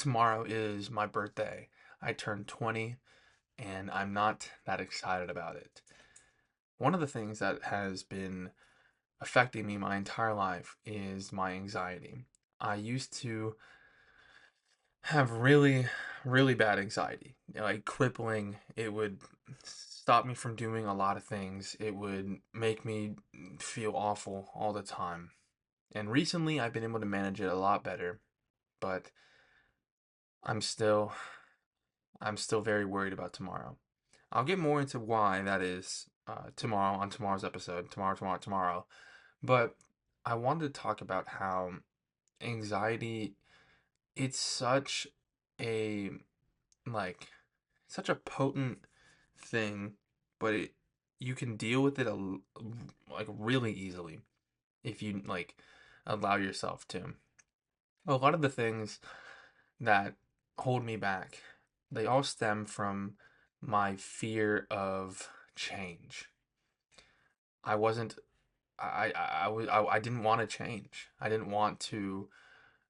tomorrow is my birthday. I turn 20 and I'm not that excited about it. One of the things that has been affecting me my entire life is my anxiety. I used to have really, really bad anxiety, like crippling. It would stop me from doing a lot of things. It would make me feel awful all the time. And recently I've been able to manage it a lot better, but I'm still I'm still very worried about tomorrow. I'll get more into why that is tomorrow on tomorrow's episode, tomorrow. But I wanted to talk about how anxiety, it's such a like such a potent thing, but you can deal with it like really easily if you like allow yourself to. A lot of the things that hold me back, they all stem from my fear of change. I wasn't I didn't want to change. I didn't want to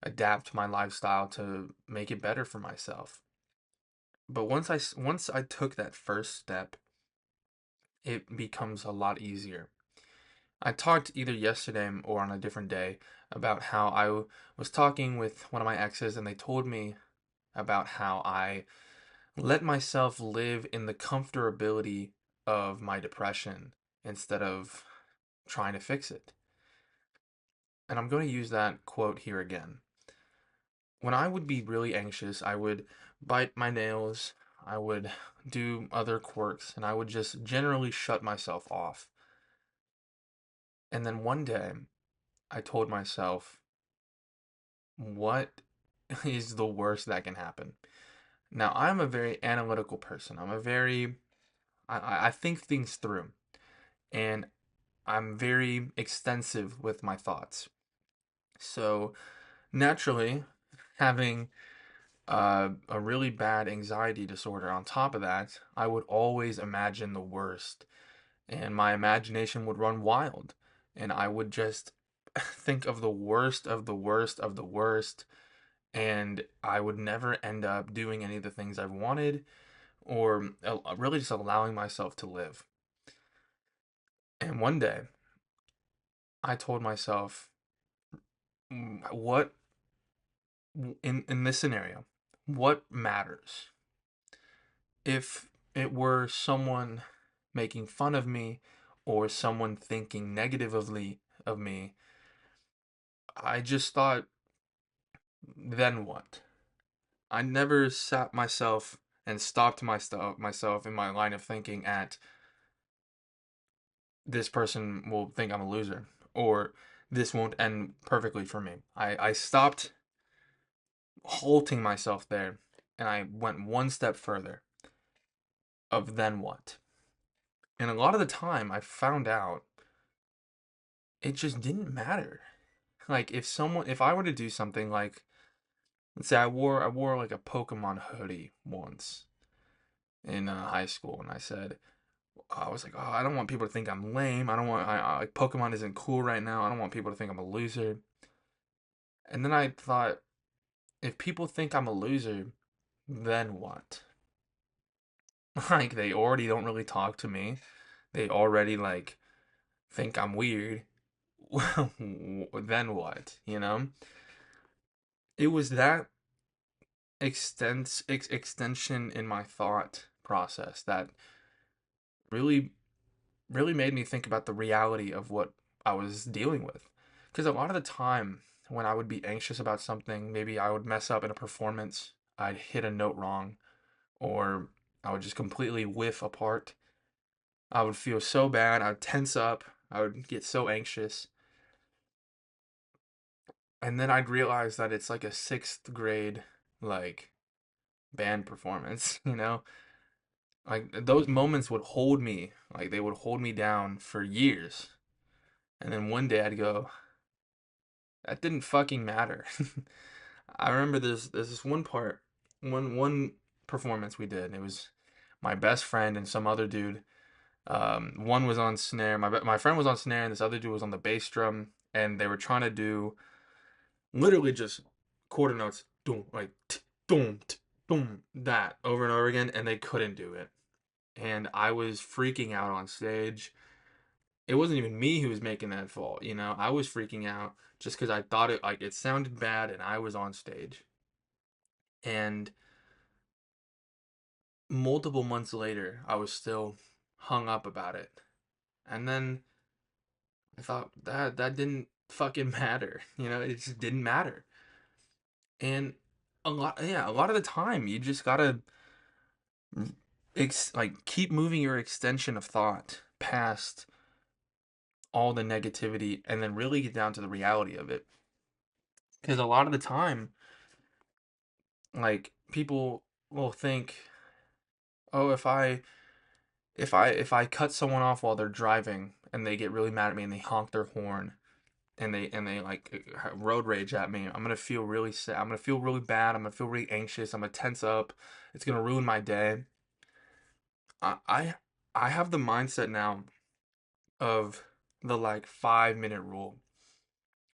adapt my lifestyle to make it better for myself. But once I took that first step, it becomes a lot easier. I talked either yesterday or on a different day about how was talking with one of my exes and they told me about how I let myself live in the comfortability of my depression instead of trying to fix it. And I'm going to use that quote here again. When I would be really anxious, I would bite my nails, I would do other quirks, and I would just generally shut myself off. And then one day, I told myself, what is the worst that can happen? Now, I'm a very analytical person. I think things through, and I'm very extensive with my thoughts. So, naturally, having a really bad anxiety disorder on top of that, I would always imagine the worst, and my imagination would run wild, and I would just think of the worst of the worst of the worst, and I would never end up doing any of the things I've wanted or really just allowing myself to live. And one day, I told myself, what in this scenario, what matters? If it were someone making fun of me or someone thinking negatively of me, I just thought, then what? I never sat myself and stopped myself in my line of thinking at this person will think I'm a loser or this won't end perfectly for me. I stopped halting myself there and I went one step further of then what? And a lot of the time I found out it just didn't matter. Like if I were to do something like, let's say I wore like a Pokemon hoodie once in high school, and I was like, oh, I don't want people to think I'm lame. I don't want like Pokemon isn't cool right now. I don't want people to think I'm a loser. And then I thought, if people think I'm a loser, then what? Like they already don't really talk to me. They already like think I'm weird. Well, then what? You know? It was that extension in my thought process that really really made me think about the reality of what I was dealing with. Because a lot of the time when I would be anxious about something, maybe I would mess up in a performance, I'd hit a note wrong, or I would just completely whiff apart. I would feel so bad, I'd tense up, I would get so anxious. And then I'd realize that it's like a sixth grade, like, band performance, you know? Like, those moments would hold me, like, they would hold me down for years. And then one day I'd go, that didn't fucking matter. I remember there's this one part, one performance we did. It was my best friend and some other dude. One was on snare. My friend was on snare, and this other dude was on the bass drum. And they were trying to do literally just quarter notes, doom, like boom, boom, that over and over again, and they couldn't do it. And I was freaking out on stage. It wasn't even me who was making that fault, you know. I was freaking out just because I thought it sounded bad, and I was on stage. And multiple months later, I was still hung up about it. And then I thought that didn't fucking matter, you know. It just didn't matter. And a lot of the time, you just gotta like keep moving your extension of thought past all the negativity and then really get down to the reality of it. Because a lot of the time, like people will think, oh, if I cut someone off while they're driving and they get really mad at me and they honk their horn and they like road rage at me, I'm gonna feel really sad. I'm gonna feel really bad. I'm gonna feel really anxious. I'm gonna tense up. It's gonna ruin my day. I I, I have the mindset now of the like 5 minute rule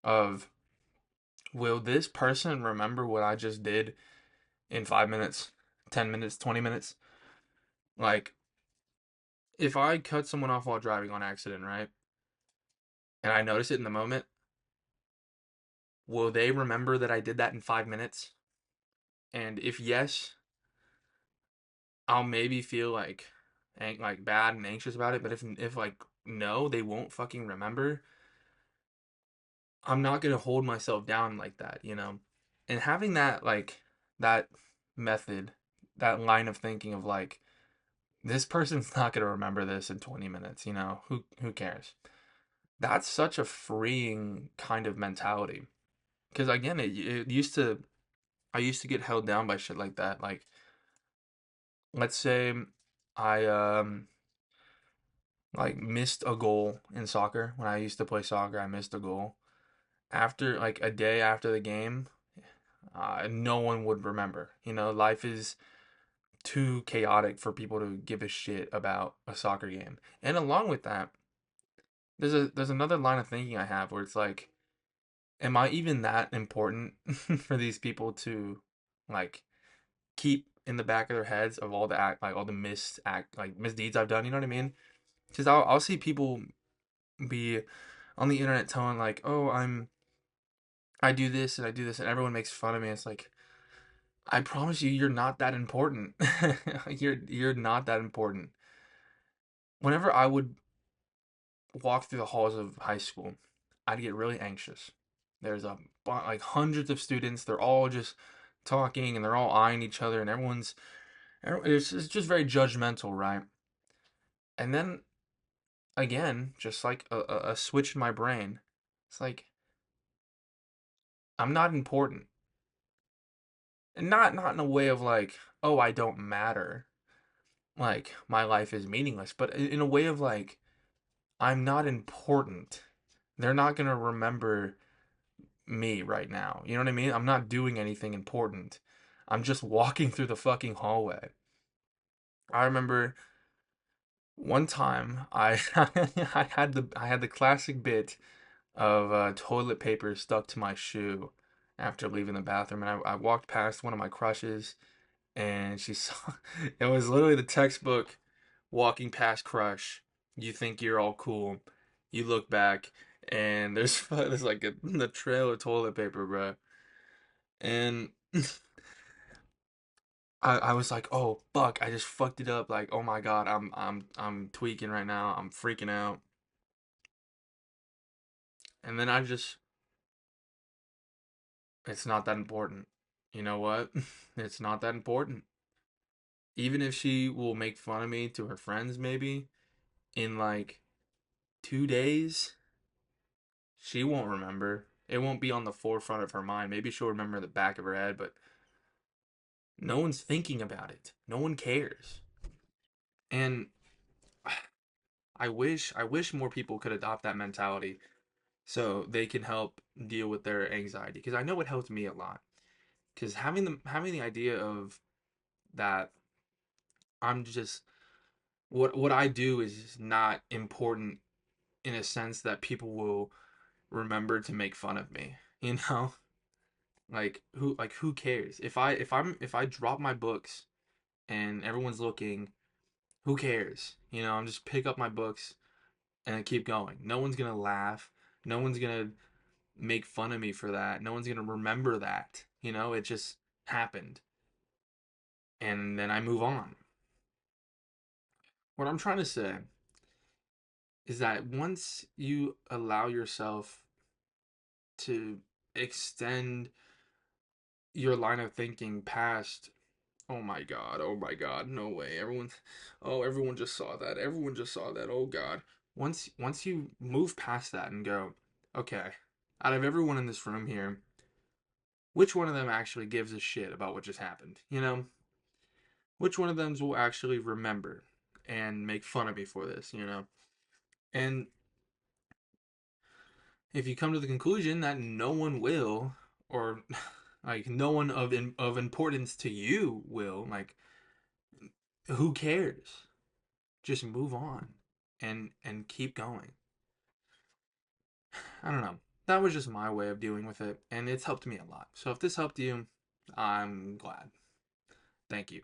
of, will this person remember what I just did in 5 minutes, 10 minutes, 20 minutes? Like, if I cut someone off while driving on accident, right? And I notice it in the moment, will they remember that I did that in 5 minutes? And if yes, I'll maybe feel like bad and anxious about it. But if like no, they won't fucking remember. I'm not gonna hold myself down like that, you know? And having that method, that line of thinking of like, this person's not gonna remember this in 20 minutes, you know? Who cares? That's such a freeing kind of mentality. Because again, it used to I used to get held down by shit like that. Like, let's say I like missed a goal in soccer. When I used to play soccer, I missed a goal. After like a day after the game, no one would remember. You know, life is too chaotic for people to give a shit about a soccer game. And along with that, there's another line of thinking I have where it's like, am I even that important for these people to like keep in the back of their heads of all the act like all the misdeeds I've done, you know what I mean? Because I'll see people be on the internet telling like, oh, I do this and I do this and everyone makes fun of me. It's like, I promise you, you're not that important. You're not that important. Whenever I would walk through the halls of high school, I'd get really anxious. There's like hundreds of students. They're all just talking and they're all eyeing each other, and it's just very judgmental, right? And then again, just like a switch in my brain, it's like, I'm not important, and not in a way of like, oh, I don't matter, like my life is meaningless, but in a way of like, I'm not important. They're not gonna remember me right now. You know what I mean? I'm not doing anything important. I'm just walking through the fucking hallway. I remember one time I had the classic bit of toilet paper stuck to my shoe after leaving the bathroom, and I walked past one of my crushes, and she saw it was literally the textbook walking past crush. You think you're all cool, you look back, and there's like the trail of toilet paper, bro. And I was like, oh fuck, I just fucked it up. Like, oh my god, I'm tweaking right now. I'm freaking out. And then it's not that important. You know what? It's not that important. Even if she will make fun of me to her friends, maybe in like 2 days, she won't remember. It won't be on the forefront of her mind. Maybe she'll remember the back of her head, but no one's thinking about it. No one cares. And I wish more people could adopt that mentality so they can help deal with their anxiety, because I know it helped me a lot. Because having the idea of that I'm just what I do is not important in a sense that people will remember to make fun of me, you know? Like who cares? If I drop my books and everyone's looking, who cares? You know, I'm just pick up my books and keep going. No one's gonna laugh. No one's gonna make fun of me for that. No one's gonna remember that. You know, it just happened. And then I move on. What I'm trying to say is that once you allow yourself to extend your line of thinking past, oh my god, no way, everyone just saw that, everyone just saw that, oh god. Once you move past that and go, okay, out of everyone in this room here, which one of them actually gives a shit about what just happened? You know, which one of them will actually remember and make fun of me for this? You know, and if you come to the conclusion that no one will, or like no one of importance to you will, like, who cares? Just move on and keep going. I don't know. That was just my way of dealing with it, and it's helped me a lot. So if this helped you, I'm glad. Thank you.